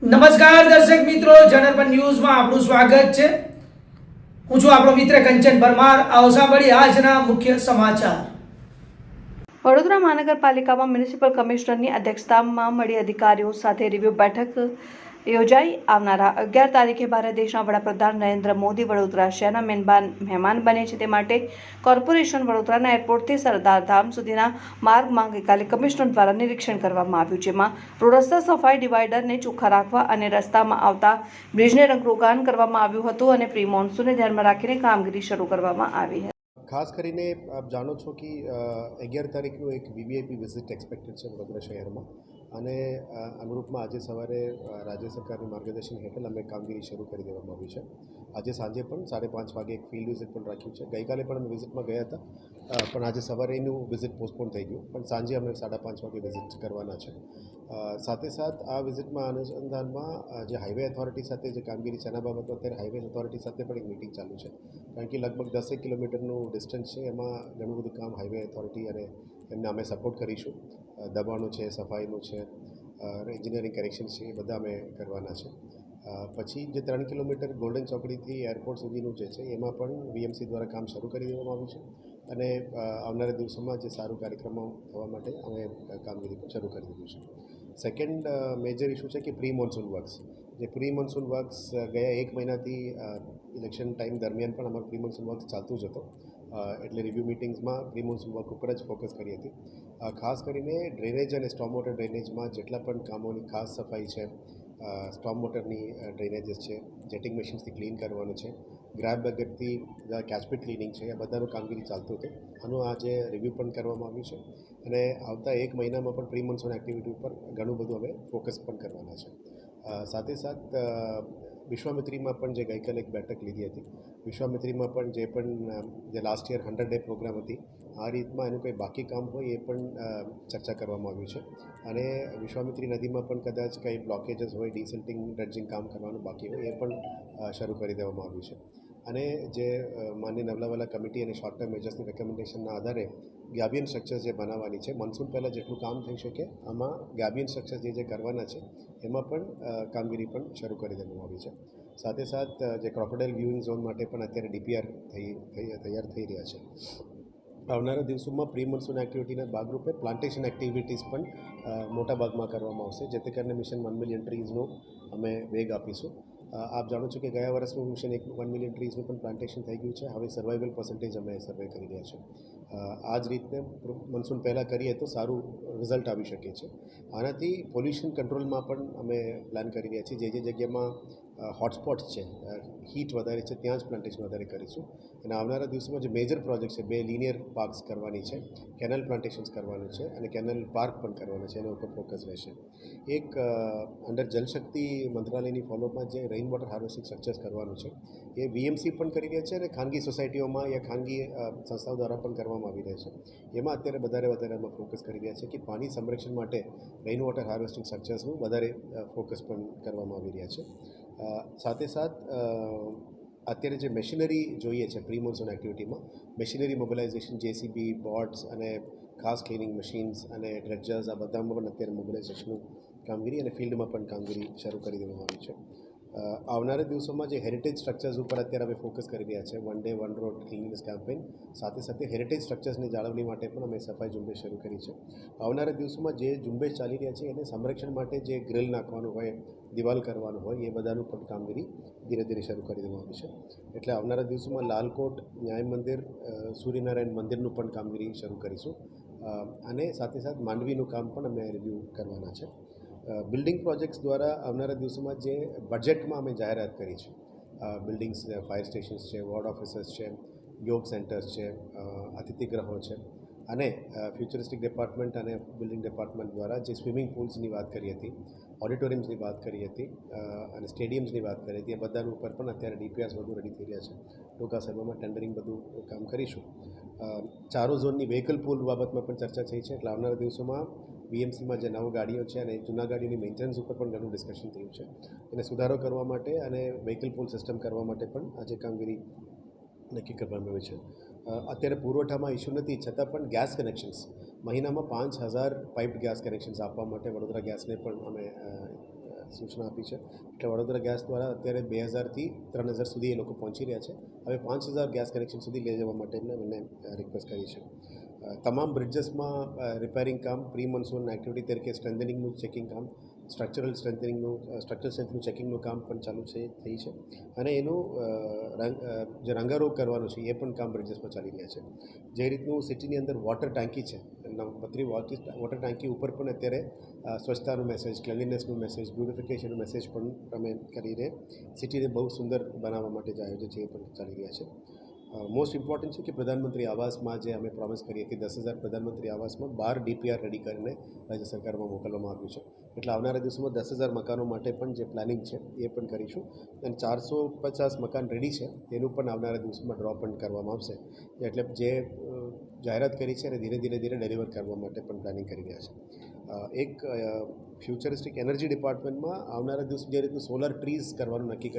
નમસ્કાર દર્શક મિત્રો, જનરપન ન્યૂઝમાં આપનું સ્વાગત છે. હું છું આપણો મિત્ર કંચન પરમાર. આવો સાંભળીએ આજના મુખ્ય સમાચાર. વડોદરા મહાનગરપાલિકામાં મ્યુનિસિપલ કમિશનરની અધ્યક્ષતામાં મળી અધિકારીઓ સાથે રિવ્યુ બેઠક યોજાઈ. આવનારા 11 તારીખે ભારત દેશના વડાપ્રધાન નરેન્દ્ર મોદી વડોદરા શહેરના મહેમાન બને છે, તે માટે કોર્પોરેશન વડોદરાના એરપોર્ટથી સરદારધામ સુધીના માર્ગમાં ગઈકાલે કમિશનર દ્વારા નિરીક્ષણ કરવામાં આવ્યું, જેમાં રોડ રસ્તા સફાઈ, ડિવાઈડરને ચોખ્ખા રાખવા અને રસ્તામાં આવતા બ્રિજને રંગરોગાન કરવામાં આવ્યું હતું અને પ્રી મોન્સૂનને ધ્યાનમાં રાખીને કામગીરી શરૂ કરવામાં આવી હતી. ખાસ કરીને આપ જાણો છો કે 11 તારીખનું એક વીવીઆઈપી વિઝિટ એક્સપેક્ટેડ છે વડોદરા શહેરમાં, અને અનુરૂપમાં આજે સવારે રાજ્ય સરકારની માર્ગદર્શન હેઠળ અમે કામગીરી શરૂ કરી દેવામાં આવી છે. આજે સાંજે પણ 5:30 વાગે એક ફિલ્ડ વિઝિટ પણ રાખ્યું છે. ગઈકાલે પણ અમે વિઝિટમાં ગયા હતા, પણ આજે સવારે એનું વિઝિટ પોસ્ટપોન થઈ ગયું, પણ સાંજે અમે 5:30 વાગે વિઝિટ કરવાના છે. સાથે સાથ આ વિઝિટમાં અનુસંધાનમાં જે હાઈવે ઓથોરિટી સાથે જે કામગીરી છે એના બાબતમાં અત્યારે હાઈવે ઓથોરિટી સાથે પણ એક મિટિંગ ચાલુ છે, કારણ કે લગભગ 10 કિલોમીટરનું ડિસ્ટન્સ છે. એમાં ઘણું બધું કામ હાઈવે ઓથોરિટી અને એમને અમે સપોર્ટ કરીશું. દબાણો છે, સફાઈનું છે, એન્જિનિયરિંગ કરેક્શન છે, એ બધા અમે કરવાના છે. પછી જે 3 કિલોમીટર ગોલ્ડન ચોકડીથી એરપોર્ટ સુધીનું જે છે એમાં પણ વીએમસી દ્વારા કામ શરૂ કરી દેવામાં આવ્યું છે, અને આવનારા દિવસોમાં જે સારું કાર્યક્રમો થવા માટે અમે કામગીરી પણ શરૂ કરી દીધું છે. સેકન્ડ મેજર ઇસ્યુ છે કે પ્રી મોન્સૂન વર્ક્સ. જે પ્રી મોન્સૂન વર્ક્સ ગયા 1 મહિનાથી ઇલેક્શન ટાઈમ દરમિયાન પણ અમારું પ્રી મોન્સૂન વર્ક ચાલતું જ હતો, એટલે રિવ્યૂ મિટિંગ્સમાં પ્રી મોન્સૂન વર્ક ઉપર જ ફોકસ કરી હતી. ખાસ કરીને ડ્રેનેજ અને સ્ટોમ વોટર ડ્રેનેજમાં જેટલા પણ કામોની ખાસ સફાઈ છે, સ્ટોમ વોટરની ડ્રેનેજીસ છે, જેટિંગ મશીન્સથી ક્લીન કરવાનું છે, ગ્રેબ બકેટથી કેચપીટ ક્લિનિંગ છે, આ બધાનું કામગીરી ચાલતું હતું. આનું આજે રિવ્યૂ પણ કરવામાં આવ્યું છે, અને આવતા 1 મહિનામાં પણ પ્રી મોન્સૂન એક્ટિવિટી ઉપર ઘણું બધું અમે ફોકસ પણ કરવાના છે. સાથે સાથ વિશ્વામિત્રીમાં પણ જે ગઈકાલે એક બેઠક લીધી હતી, વિશ્વામિત્રીમાં પણ જે લાસ્ટ યર 100 ડે પ્રોગ્રામ હતી, આ રીતમાં એનું કંઈ બાકી કામ હોય એ પણ ચર્ચા કરવામાં આવ્યું છે, અને વિશ્વામિત્રી નદીમાં પણ કદાચ કંઈ બ્લોકેજીસ હોય, ડિસિલ્ટિંગ ડ્રેજિંગ કામ કરવાનું બાકી હોય એ પણ શરૂ કરી દેવામાં આવ્યું છે. અને જે માનનીય નવલાવાલા કમિટી અને શોર્ટ ટર્મ મેજર્સની રેકમેન્ડેશનના આધારે ગેબિયન સ્ટ્રક્ચર્સ જે બનાવવાની છે, મોન્સૂન પહેલાં જેટલું કામ થઈ શકે આમાં ગેબિયન સ્ટ્રક્ચર્સ જે કરવાના છે એમાં પણ કામગીરી પણ શરૂ કરી દેવામાં આવી છે. સાથે સાથ જે ક્રોકોડાઇલ વ્યુઇંગ ઝોન માટે પણ અત્યારે ડીપીઆર તૈયાર થઈ રહ્યા છે. આવનારા દિવસોમાં પ્રી મોન્સૂન એક્ટિવિટીના ભાગરૂપે પ્લાન્ટેશન એક્ટિવિટીઝ પણ મોટા ભાગમાં કરવામાં આવશે, જેથી કરીને મિશન 1 મિલિયન ટ્રીઝનો અમે વેગ આપીશું. આપ જાણો છો કે ગયા વર્ષનું મિશન 1 મિલિયન ટ્રીઝનું પણ પ્લાન્ટેશન થઈ ગયું છે. હવે સર્વાઇવલ પર્સન્ટેજ અમે સર્વે કરી રહ્યા છે. આ જ રીતે મોન્સૂન પહેલાં કરીએ તો સારું રિઝલ્ટ આવી શકે છે. આનાથી પોલ્યુશન કંટ્રોલમાં પણ અમે પ્લાન કરી રહ્યા છીએ. જે જગ્યામાં હોટસ્પોટ્સ છે, હીટ વધારે છે, ત્યાં જ પ્લાન્ટેશન વધારે કરીશું. અને આવનારા દિવસોમાં જે મેજર પ્રોજેક્ટ છે, 2 લિનિયર પાર્ક્સ કરવાની છે, કેનલ પ્લાન્ટેશન્સ કરવાનું છે, અને કેનલ પાર્ક પણ કરવાનું છે, એના ઉપર ફોકસ રહેશે. એક અંડર જલશક્તિ મંત્રાલયની ફોલોઅપમાં જે રેઇન વોટર હાર્વેસ્ટિંગ સ્ટ્રક્ચર્સ કરવાનું છે, એ વીએમસી પણ કરી રહ્યા છે, અને ખાનગી સોસાયટીઓમાં યા ખાનગી સંસ્થાઓ દ્વારા પણ કરવામાં આવી રહ્યા છે. એમાં અત્યારે વધારે અમે ફોકસ કરી રહ્યા છે કે પાણી સંરક્ષણ માટે રેઇન વોટર હાર્વેસ્ટિંગ સ્ટ્રક્ચર્સનું વધારે ફોકસ પણ કરવામાં આવી રહ્યા છે. સાથે સાથ અત્યારે જે મશીનરી જોઈએ છે પ્રી મોન્સૂન એક્ટિવિટીમાં, મશીનરી મોબિલાઇઝેશન, જેસીબી, બોટ્સ અને ખાસ ક્લિનિંગ મશીન્સ અને ડ્રેજર્સ, આ બધામાં પણ અત્યારે મોબિલાઇઝેશનનું કામગીરી અને ફિલ્ડમાં પણ કામગીરી શરૂ કરી દેવામાં આવી છે. આવનારા દિવસોમાં જે હેરિટેજ સ્ટ્રક્ચર્સ ઉપર અત્યારે અમે ફોકસ કરી રહ્યા છે, 1 ડે 1 રોડ ક્લીનનેસ કેમ્પેઇન, સાથે હેરિટેજ સ્ટ્રક્ચર્સની જાળવણી માટે પણ અમે સફાઈ ઝુંબેશ શરૂ કરી છે. આવનારા દિવસોમાં જે ઝુંબેશ ચાલી રહ્યા છે એને સંરક્ષણ માટે જે ગ્રીલ નાખવાનું હોય, દિવાલ કરવાનું હોય, એ બધાનું પણ કામગીરી ધીરે શરૂ કરી દેવામાં આવી છે. એટલે આવનારા દિવસોમાં લાલકોટ, ન્યાય મંદિર, સૂર્યનારાયણ મંદિરનું પણ કામગીરી શરૂ કરીશું, અને સાથે માંડવીનું કામ પણ અમે રિવ્યૂ કરવાના છે. બિલ્ડિંગ પ્રોજેક્ટ્સ દ્વારા આવનારા દિવસોમાં જે બજેટમાં અમે જાહેરાત કરી છે, બિલ્ડિંગ્સ, ફાયર સ્ટેશન્સ છે, વોર્ડ ઓફિસર્સ છે, યોગ સેન્ટર્સ છે, અતિથિગૃહો છે, અને ફ્યુચરિસ્ટિક ડિપાર્ટમેન્ટ અને બિલ્ડિંગ ડિપાર્ટમેન્ટ દ્વારા જે સ્વિમિંગ પુલ્સની વાત કરી હતી, ઓડિટોરિયમ્સની વાત કરી હતી, અને સ્ટેડિયમ્સની વાત કરી હતી, એ બધાનું ઉપર પણ અત્યારે ડીપીઆર્સ વધુ રેડી થઈ રહ્યા છે. ટૂંકા સમયમાં ટેન્ડરિંગ બધું કામ કરીશું. ચારો ઝોનની વ્હીકલ પૂલ બાબતમાં પણ ચર્ચા થઈ છે, એટલે આવનારા દિવસોમાં વીએમસીમાં જે નવી ગાડીઓ છે અને જૂના ગાડીઓની મેન્ટેનન્સ ઉપર પણ ઘણું ડિસ્કશન થયું છે. એને સુધારો કરવા માટે અને વ્હીકલ પૂલ સિસ્ટમ કરવા માટે પણ આજે કામગીરી નક્કી કરવામાં આવી છે. અત્યારે પુરવઠામાં ઇસ્યુ નથી, છતાં પણ ગેસ કનેક્શન્સ મહિનામાં 5000 પાઇપ્ડ ગેસ કનેક્શન્સ આપવા માટે વડોદરા ગેસને પણ અમે સૂચના આપી છે. એટલે વડોદરા ગેસ દ્વારા અત્યારે 2000થી 3000 સુધી એ લોકો પહોંચી રહ્યા છે. હવે 5000 ગેસ કનેક્શન સુધી લઈ જવા માટે એમને રિક્વેસ્ટ કરી છે. તમામ બ્રિજેસમાં રિપેરિંગ કામ, પ્રી મોન્સૂન એક્ટિવિટી તરીકે સ્ટ્રેન્થનિંગનું ચેકિંગ કામ, સ્ટ્રક્ચરલ સ્ટ્રેન્થનિંગનું ચેકિંગનું કામ પણ ચાલુ થઈ છે. અને એનું જે રંગારોગ કરવાનું છે એ પણ કામ બ્રિજેસમાં ચાલી રહ્યા છે. જે રીતનું સિટીની અંદર વોટર ટાંકી છે, 32 વોટર ટાંકી ઉપર પણ અત્યારે સ્વચ્છતાનો મેસેજ, ક્લિનલીનેસનો મેસેજ, બ્યુટિફિકેશનનો મેસેજ પણ અમે કરીને સિટીને બહુ સુંદર બનાવવા માટે જે આયોજન છે એ પણ ચાલી રહ્યા છે. મોસ્ટ ઇમ્પોર્ટન્ટ છે કે પ્રધાનમંત્રી આવાસમાં જે અમે પ્રોમિસ કરીએ કે 10,000 પ્રધાનમંત્રી આવાસમાં 12 DPR રેડી કરીને રાજ્ય સરકારમાં મોકલવામાં આવ્યું છે. એટલે આવનારા દિવસોમાં 10,000 મકાનો માટે પણ જે પ્લાનિંગ છે એ પણ કરીશું. અને 450 મકાન રેડી છે એનું પણ આવનારા દિવસોમાં ડ્રો પણ કરવામાં આવશે. એટલે જે જાહેરાત કરી છે અને ધીરે ધીરે ડિલિવર કરવા માટે પણ પ્લાનિંગ કરી રહ્યા છે. એક ફ્યુચરિસ્ટિક એનર્જી ડિપાર્ટમેન્ટમાં આવનારા દિવસ જે રીતનું સોલર ટ્રીઝ કરવાનું નક્કી